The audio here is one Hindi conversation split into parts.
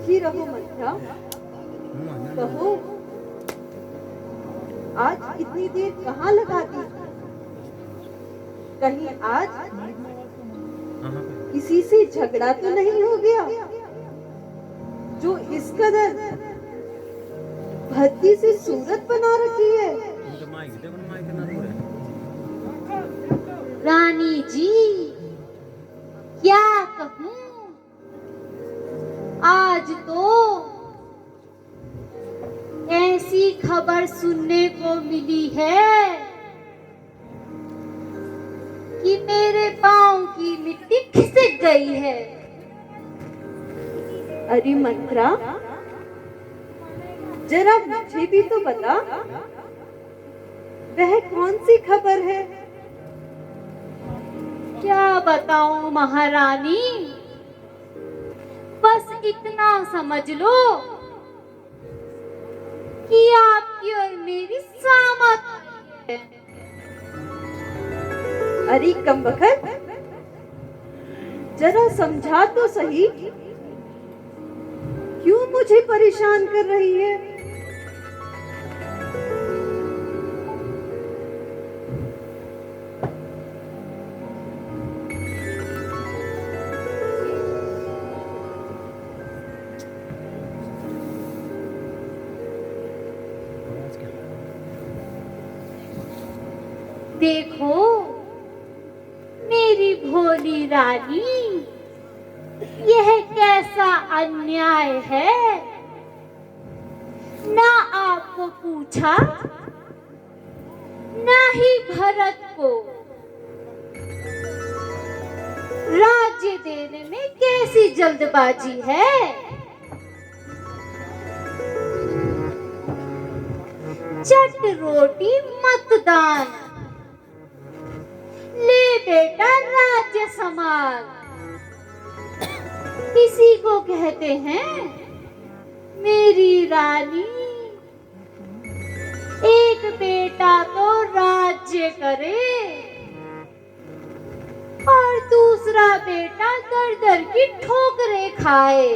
ही रहो मंत्रा। कहो, आज इतनी देर कहाँ लगा दी? कहीं आज किसी से झगड़ा तो नहीं हो गया जो इस कदर भद्दी से सूरत बना रखी है? रानी जी, क्या कहूँ, आज तो ऐसी खबर सुनने को मिली है कि मेरे पांव की मिट्टी खिसक गई है। अरे मंत्रा, जरा मुझे भी तो बता, वह कौन सी खबर है? क्या बताऊं महारानी, बस इतना समझ लो कि आपकी और मेरी सामत है। अरे कमबख्त, जरा समझा तो सही, क्यों मुझे परेशान कर रही है? देखो मेरी भोली रानी, यह कैसा अन्याय है। ना आपको पूछा, ना ही भरत को राज्य देने में कैसी जल्दबाजी है। चट रोटी मतदान, ले बेटा राज्य संभाल, किसी को कहते हैं मेरी रानी। एक बेटा तो राज्य करे और दूसरा बेटा दर दर की ठोकरें खाए।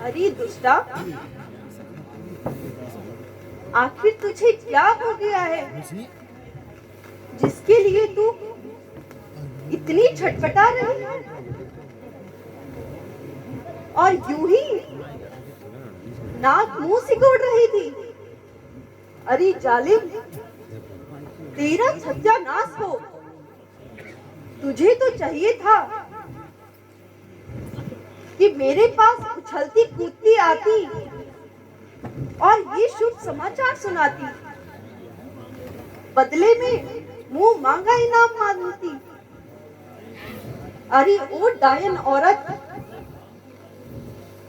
अरे दुष्टा, आखिर तुझे क्या हो गया है जिसके लिए तू इतनी छटपटा रही है? और यूं ही नाक मुंह सिकोड़ रही थी। अरे जालिम, तेरा सत्यानाश हो। तुझे तो चाहिए था कि मेरे पास उछलती कूदती आती और ये शुभ समाचार सुनाती, बदले में मुंह मांगा इनाम मांगती। अरे ओ डायन औरत,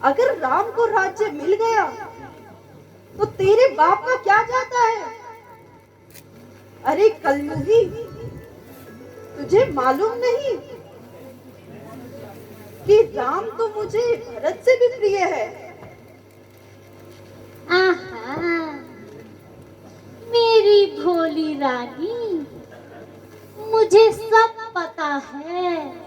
अगर राम को राज्य मिल गया तो तेरे बाप का क्या जाता है? अरे कलयुगी, तुझे मालूम नहीं कि राम तो मुझे भरत से भी प्रिय है। आहा, मेरी भोली रानी, मुझे सब पता है।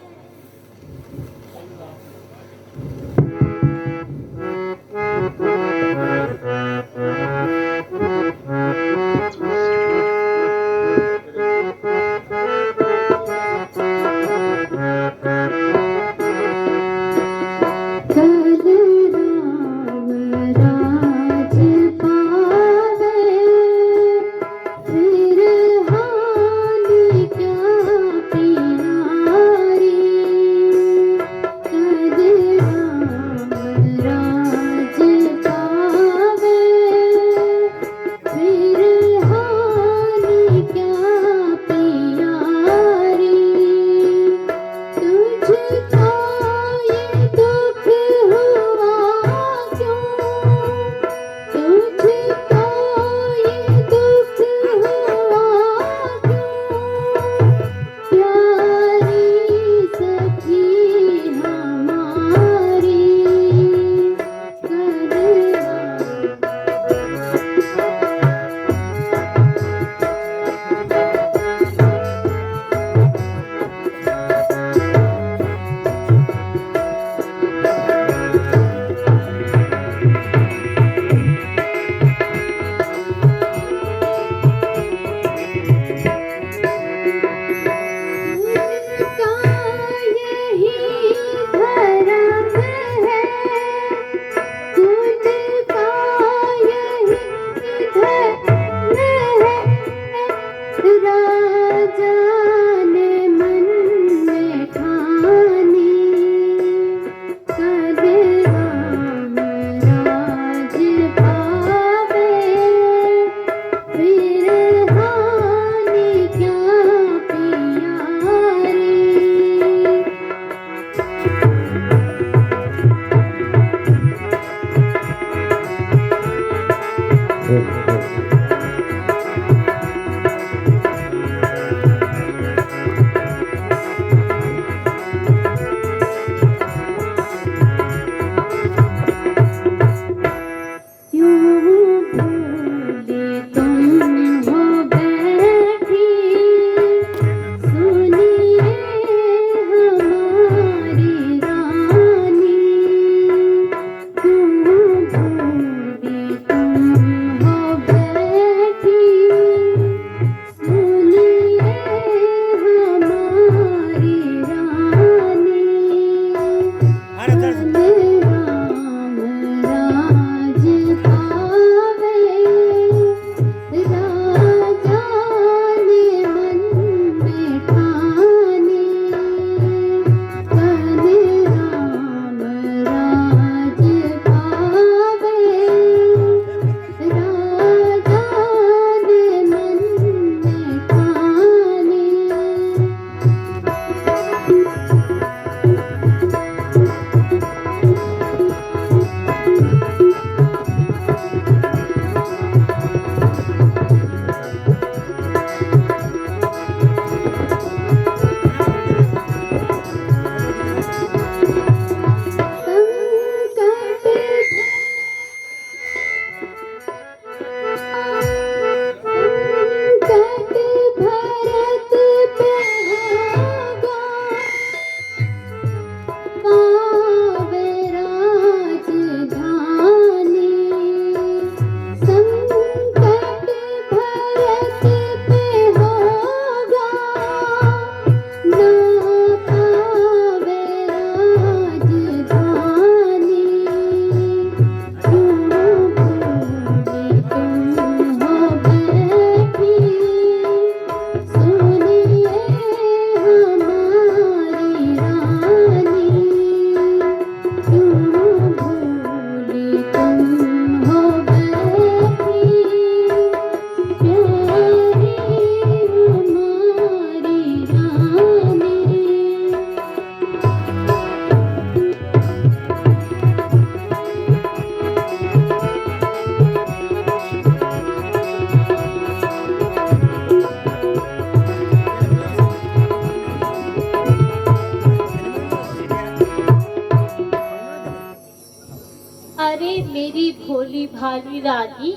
मेरी भोली भाली रानी,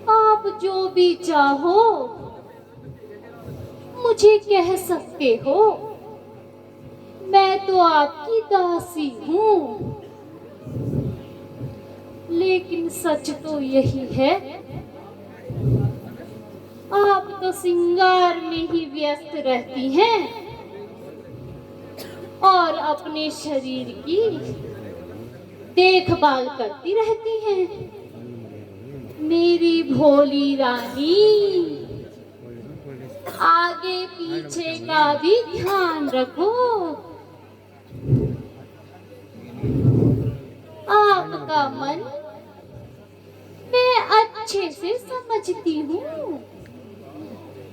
आप जो भी चाहो मुझे कह सकते हो, मैं तो आपकी दासी हूँ। लेकिन सच तो यही है, आप तो श्रृंगार में ही व्यस्त रहती हैं और अपने शरीर की देखभाल करती रहती हैं। मेरी भोली रानी, आगे पीछे का भी ध्यान रखो। आपका मन मैं अच्छे से समझती हूँ,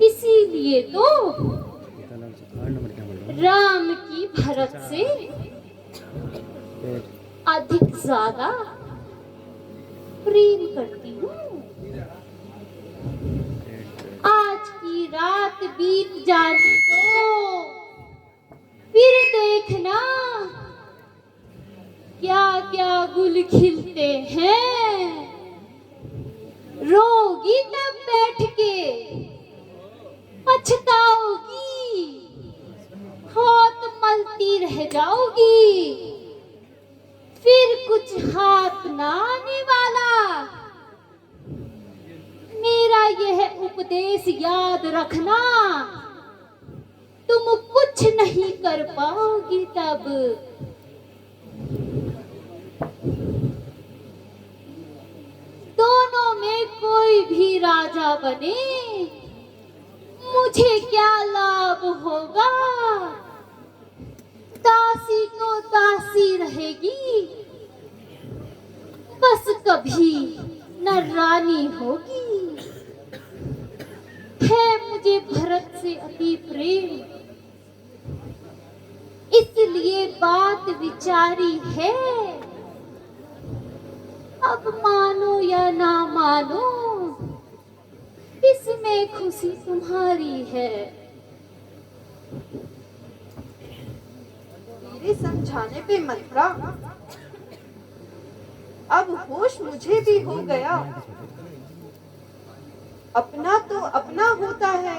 इसीलिए तो राम की भरत से अधिक ज्यादा प्रेम करती हूँ। आज की रात बीत जाने दो, फिर देखना क्या क्या गुल खिलते हैं। रोगी तब बैठ के पछताओगी, हाथ मलती रह जाओगी, फिर कुछ हाथ ना आने वाला। मेरा यह उपदेश याद रखना, तुम कुछ नहीं कर पाओगी तब। दोनों में कोई भी राजा बने, मुझे क्या लाभ होगा। दासी तो दासी रहेगी, बस कभी न रानी होगी। है मुझे भरत से अति प्रेम, इसलिए बात विचारी है। अब मानो या ना मानो, इसमें खुशी तुम्हारी है। मेरे समझाने पे मंत्रा, अब होश मुझे भी हो गया। अपना तो अपना होता है,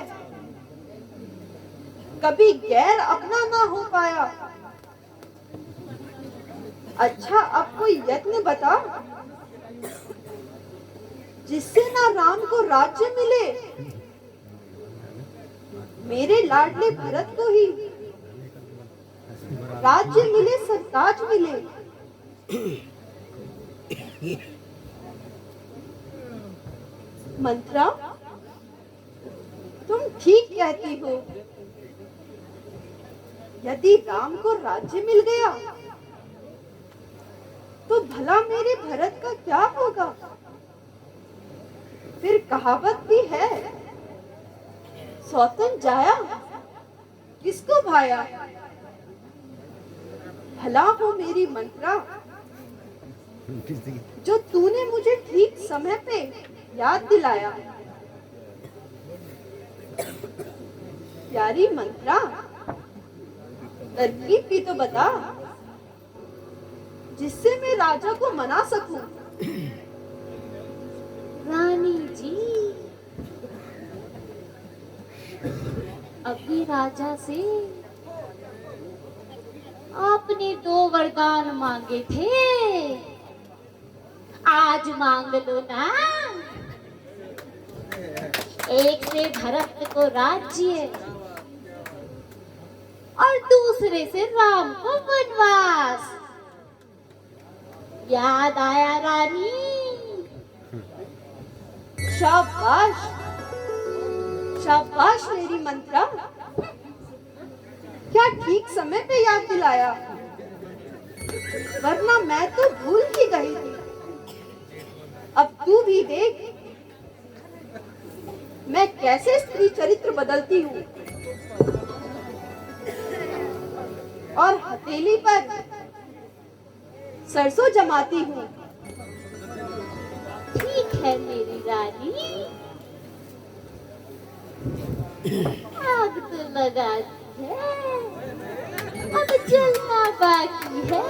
कभी गैर अपना ना हो पाया। अच्छा, अब कोई यत्न बता जिससे ना राम को राज्य मिले, मेरे लाडले भरत को ही राज्य मिले, सरताज मिले। मंत्रा, तुम ठीक कहती हो। यदि राम को राज्य मिल गया तो भला मेरे भरत का क्या होगा। फिर कहावत भी है, सौतन जाया किसको भाया। भला हो मेरी मंत्रा, जो तूने मुझे ठीक समय पे याद दिलाया। प्यारी मंत्रा, तरकीब भी तो बता, जिससे मैं राजा को मना सकूं। रानी जी, अभी राजा से आपने 2 वरदान मांगे थे, आज मांग लो ना। एक से भरत को राज्य और दूसरे से राम को वनवास। याद आया रानी? शाबाश, शाबाश मेरी मंत्रा, क्या ठीक समय पे याद दिलाया, वरना मैं तो भूल ही गई थी। अब तू भी देख मैं कैसे स्त्री चरित्र बदलती हूँ और हथेली पर सरसों जमाती हूँ। ठीक है मेरी रानी, आग तो लगा दी है, अब जलना बाकी है।